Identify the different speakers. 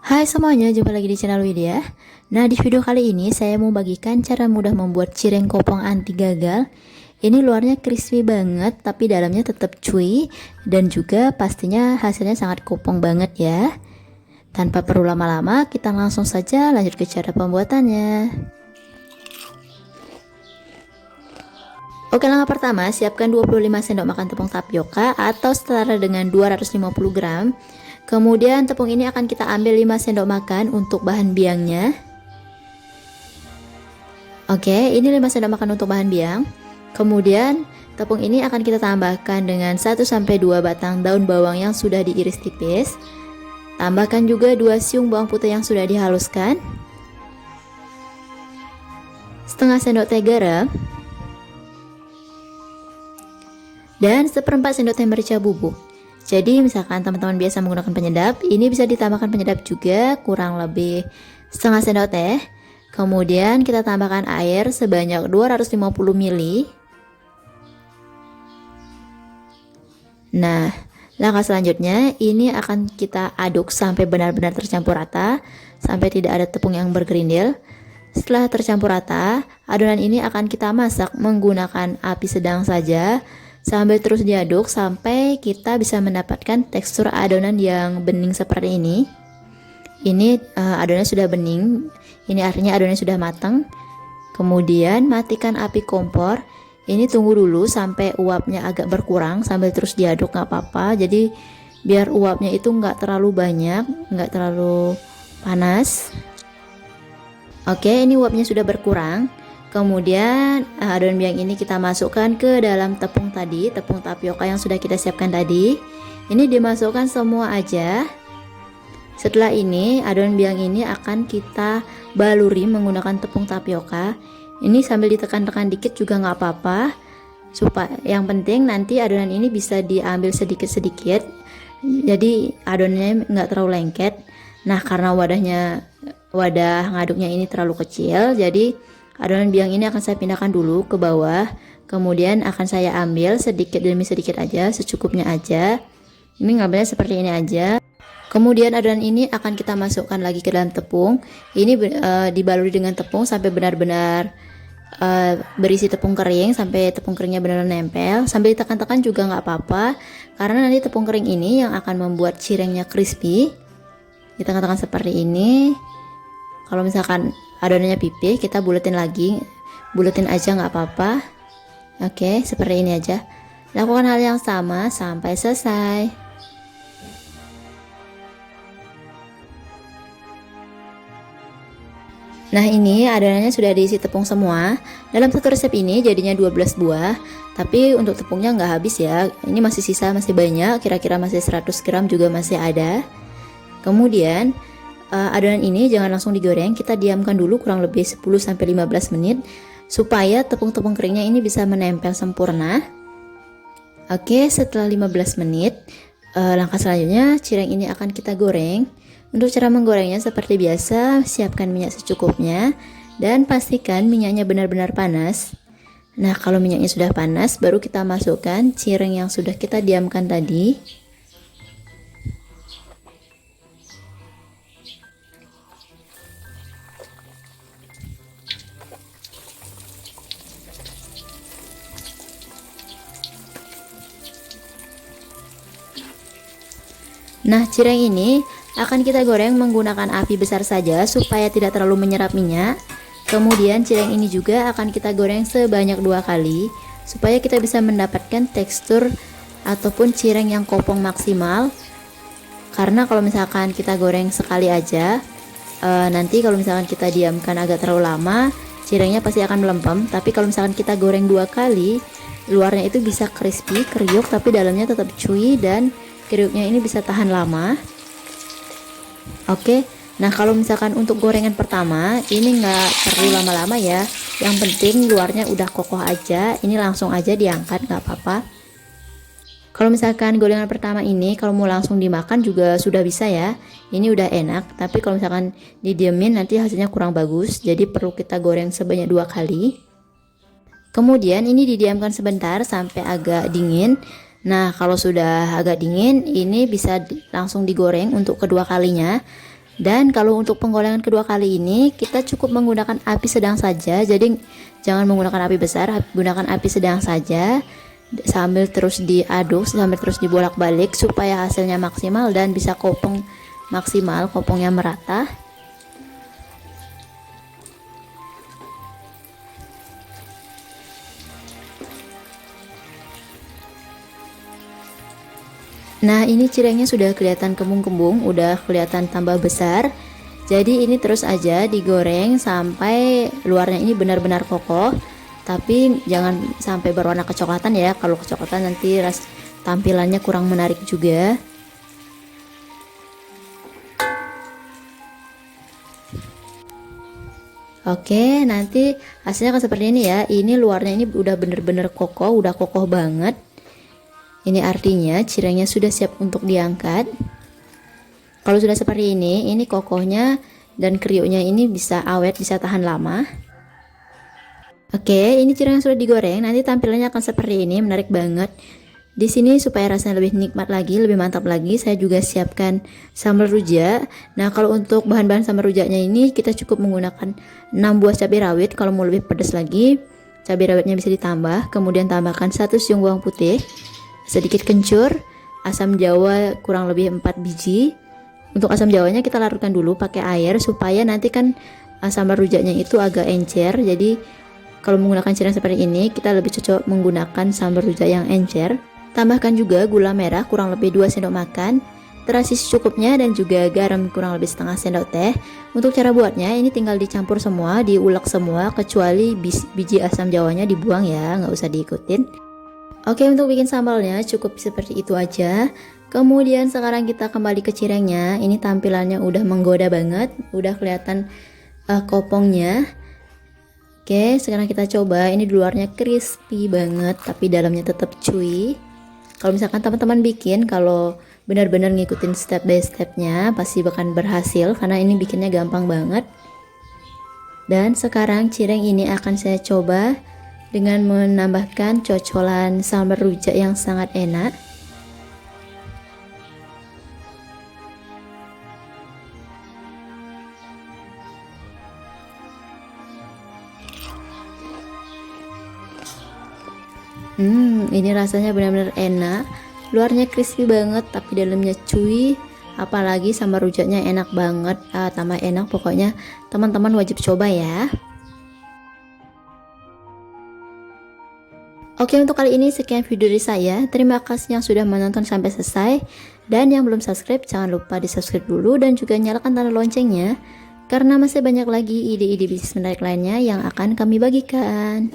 Speaker 1: Hai semuanya, jumpa lagi di channel Widya. Nah, di video kali ini saya mau bagikan cara mudah membuat cireng kopong anti gagal. Ini luarnya crispy banget, tapi dalamnya tetap chewy dan juga pastinya hasilnya sangat kopong banget ya. Tanpa perlu lama-lama, kita langsung saja lanjut ke cara pembuatannya. Oke, langkah pertama, siapkan 25 sendok makan tepung tapioka atau setara dengan 250 gram. Kemudian tepung ini akan kita ambil 5 sendok makan untuk bahan biangnya. Oke, ini 5 sendok makan untuk bahan biang. Kemudian tepung ini akan kita tambahkan dengan 1-2 batang daun bawang yang sudah diiris tipis. Tambahkan juga 2 siung bawang putih yang sudah dihaluskan. Setengah sendok teh garam. Dan 1/4 sendok teh merica bubuk. Jadi misalkan teman-teman biasa menggunakan penyedap, ini bisa ditambahkan penyedap juga, kurang lebih setengah sendok teh. Kemudian kita tambahkan air sebanyak 250 ml. Nah, langkah selanjutnya ini akan kita aduk sampai benar-benar tercampur rata, sampai tidak ada tepung yang bergerindil. Setelah tercampur rata, adonan ini akan kita masak menggunakan api sedang saja, sambil terus diaduk sampai kita bisa mendapatkan tekstur adonan yang bening seperti ini. Ini adonannya sudah bening, ini artinya adonannya sudah matang. Kemudian matikan api kompor. Ini tunggu dulu sampai uapnya agak berkurang, sambil terus diaduk nggak apa-apa. Jadi biar uapnya itu nggak terlalu banyak, nggak terlalu panas. Oke, ini uapnya sudah berkurang. Kemudian adonan biang ini kita masukkan ke dalam tepung tadi, tepung tapioka yang sudah kita siapkan tadi. Ini dimasukkan semua aja. Setelah ini adonan biang ini akan kita baluri menggunakan tepung tapioka. Ini sambil ditekan-tekan dikit juga nggak apa-apa. Supaya yang penting nanti adonan ini bisa diambil sedikit-sedikit. Jadi adonannya nggak terlalu lengket. Nah, karena wadah ngaduknya ini terlalu kecil, jadi adonan biang ini akan saya pindahkan dulu ke bawah. Kemudian akan saya ambil sedikit demi sedikit aja, secukupnya aja. Ini ngambilnya seperti ini aja. Kemudian adonan ini akan kita masukkan lagi ke dalam tepung. Ini dibaluri dengan tepung sampai benar-benar berisi tepung kering, sampai tepung keringnya benar-benar nempel. Sambil ditekan-tekan juga nggak apa-apa, karena nanti tepung kering ini yang akan membuat cirengnya crispy. Ditekan-tekan seperti ini. Kalau misalkan adonannya pipih, kita buletin lagi, buletin aja nggak apa-apa. Oke, seperti ini aja. Lakukan hal yang sama sampai selesai. Nah, ini adonannya sudah diisi tepung semua. Dalam satu resep ini jadinya 12 buah, tapi untuk tepungnya nggak habis ya. Ini masih sisa, masih banyak, kira-kira masih 100 gram juga masih ada. Kemudian adonan ini jangan langsung digoreng, kita diamkan dulu kurang lebih 10-15 menit supaya tepung-tepung keringnya ini bisa menempel sempurna. Oke, setelah 15 menit langkah selanjutnya cireng ini akan kita goreng. Untuk cara menggorengnya seperti biasa, siapkan minyak secukupnya dan pastikan minyaknya benar-benar panas. Nah, kalau minyaknya sudah panas, baru kita masukkan cireng yang sudah kita diamkan tadi. Nah, cireng ini akan kita goreng menggunakan api besar saja supaya tidak terlalu menyerap minyak. Kemudian cireng ini juga akan kita goreng sebanyak 2 kali supaya kita bisa mendapatkan tekstur ataupun cireng yang kopong maksimal. Karena kalau misalkan kita goreng sekali aja, nanti kalau misalkan kita diamkan agak terlalu lama, cirengnya pasti akan melempem. Tapi kalau misalkan kita goreng 2 kali, luarnya itu bisa crispy, kriuk, tapi dalamnya tetap chewy dan kriuknya ini bisa tahan lama. Oke, nah kalau misalkan untuk gorengan pertama, ini nggak perlu lama-lama ya. Yang penting luarnya udah kokoh aja, ini langsung aja diangkat, nggak apa-apa. Kalau misalkan gorengan pertama ini, kalau mau langsung dimakan juga sudah bisa ya. Ini udah enak, tapi kalau misalkan didiemin nanti hasilnya kurang bagus. Jadi perlu kita goreng sebanyak 2 kali. Kemudian ini didiamkan sebentar sampai agak dingin. Nah, kalau sudah agak dingin, ini bisa langsung digoreng untuk kedua kalinya. Dan kalau untuk penggorengan kedua kali ini kita cukup menggunakan api sedang saja, jadi jangan menggunakan api besar, gunakan api sedang saja sambil terus diaduk, sambil terus dibolak-balik supaya hasilnya maksimal dan bisa kopong maksimal, kopongnya merata. Nah, ini cirengnya sudah kelihatan kembung-kembung, udah kelihatan tambah besar. Jadi ini terus aja digoreng sampai luarnya ini benar-benar kokoh. Tapi jangan sampai berwarna kecoklatan ya. Kalau kecoklatan nanti tampilannya kurang menarik juga. Oke, nanti hasilnya akan seperti ini ya. Ini luarnya ini udah bener-bener kokoh, udah kokoh banget. Ini artinya cirengnya sudah siap untuk diangkat. Kalau sudah seperti ini kokohnya dan kriuknya ini bisa awet, bisa tahan lama. Oke, ini cireng yang sudah digoreng, nanti tampilannya akan seperti ini, menarik banget. Di sini supaya rasanya lebih nikmat lagi, lebih mantap lagi, saya juga siapkan sambal rujak. Nah, kalau untuk bahan-bahan sambal rujaknya ini kita cukup menggunakan 6 buah cabai rawit. Kalau mau lebih pedas lagi, cabai rawitnya bisa ditambah. Kemudian tambahkan 1 siung bawang putih, sedikit kencur, asam jawa kurang lebih 4 biji. Untuk asam jawanya kita larutkan dulu pakai air supaya nanti kan sambal rujaknya itu agak encer. Jadi kalau menggunakan cireng seperti ini kita lebih cocok menggunakan sambal rujak yang encer. Tambahkan juga gula merah kurang lebih 2 sendok makan, terasi secukupnya, dan juga garam kurang lebih setengah sendok teh. Untuk cara buatnya ini tinggal dicampur semua, diulek semua kecuali biji asam jawanya dibuang ya, nggak usah diikutin. Oke, untuk bikin sambalnya cukup seperti itu aja. Kemudian sekarang kita kembali ke cirengnya. Ini tampilannya udah menggoda banget, udah kelihatan kopongnya. Oke, sekarang kita coba. Ini di luarnya crispy banget, tapi dalamnya tetap chewy. Kalau misalkan teman-teman bikin, kalau benar-benar ngikutin step by stepnya, pasti bahkan berhasil karena ini bikinnya gampang banget. Dan sekarang cireng ini akan saya coba dengan menambahkan cocolan sambal rujak yang sangat enak. Ini rasanya benar-benar enak. Luarnya crispy banget tapi dalamnya chewy. Apalagi sambal rujaknya enak banget. Tambah enak pokoknya. Teman-teman wajib coba ya. Oke, untuk kali ini sekian video dari saya. Terima kasih yang sudah menonton sampai selesai. Dan yang belum subscribe, jangan lupa di subscribe dulu dan juga nyalakan tanda loncengnya. Karena masih banyak lagi ide-ide bisnis menarik lainnya yang akan kami bagikan.